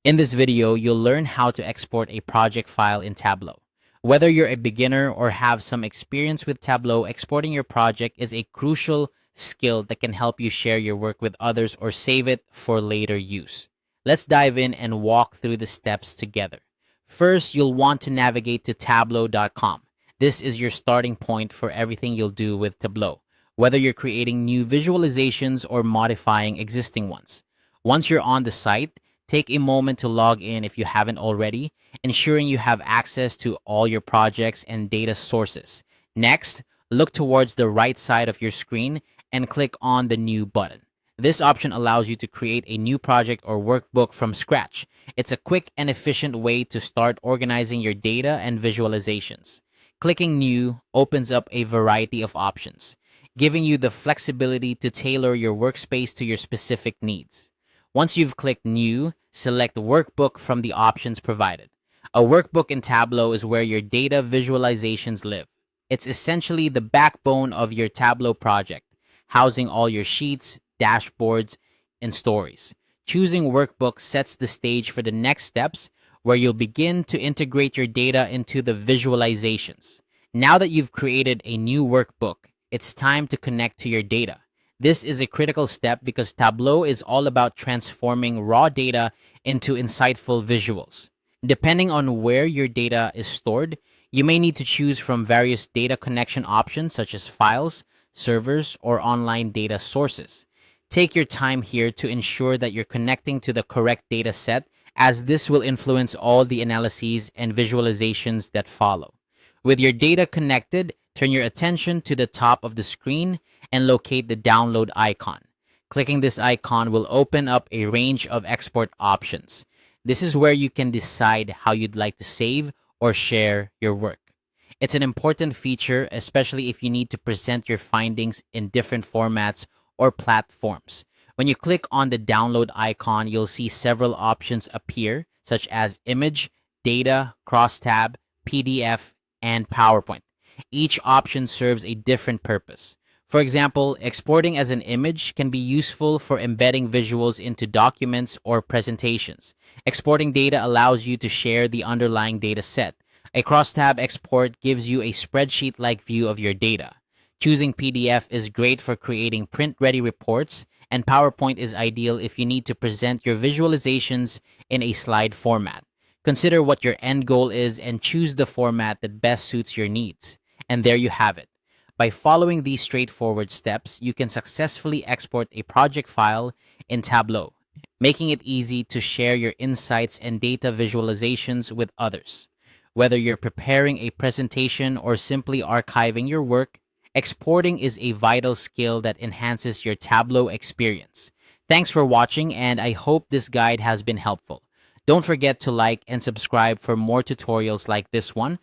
In this video, you'll learn how to export a project file in Tableau. Whether you're a beginner or have some experience with Tableau, exporting your project is a crucial skill that can help you share your work with others or save it for later use. Let's dive in and walk through the steps together. First, you'll want to navigate to tableau.com. This is your starting point for everything you'll do with Tableau, whether you're creating new visualizations or modifying existing ones. Once you're on the site, take a moment to log in if you haven't already, ensuring you have access to all your projects and data sources. Next, look towards the right side of your screen and click on the New button. This option allows you to create a new project or workbook from scratch. It's a quick and efficient way to start organizing your data and visualizations. Clicking New opens up a variety of options, giving you the flexibility to tailor your workspace to your specific needs. Once you've clicked New, select Workbook from the options provided. A workbook in Tableau is where your data visualizations live. It's essentially the backbone of your Tableau project, housing all your sheets, dashboards, and stories. Choosing Workbook sets the stage for the next steps, where you'll begin to integrate your data into the visualizations. Now that you've created a new workbook, it's time to connect to your data. This is a critical step because Tableau is all about transforming raw data into insightful visuals. Depending on where your data is stored, you may need to choose from various data connection options such as files, servers, or online data sources. Take your time here to ensure that you're connecting to the correct data set, as this will influence all the analyses and visualizations that follow. With your data connected, turn your attention to the top of the screen and locate the download icon. Clicking this icon will open up a range of export options. This is where you can decide how you'd like to save or share your work. It's an important feature, especially if you need to present your findings in different formats or platforms. When you click on the download icon, you'll see several options appear, such as image, data, crosstab, PDF, and PowerPoint. Each option serves a different purpose. For example, exporting as an image can be useful for embedding visuals into documents or presentations. Exporting data allows you to share the underlying data set. A crosstab export gives you a spreadsheet-like view of your data. Choosing PDF is great for creating print-ready reports, and PowerPoint is ideal if you need to present your visualizations in a slide format. Consider what your end goal is and choose the format that best suits your needs. And there you have it. By following these straightforward steps, you can successfully export a project file in Tableau, making it easy to share your insights and data visualizations with others. Whether you're preparing a presentation or simply archiving your work, exporting is a vital skill that enhances your Tableau experience. Thanks for watching, and I hope this guide has been helpful. Don't forget to like and subscribe for more tutorials like this one.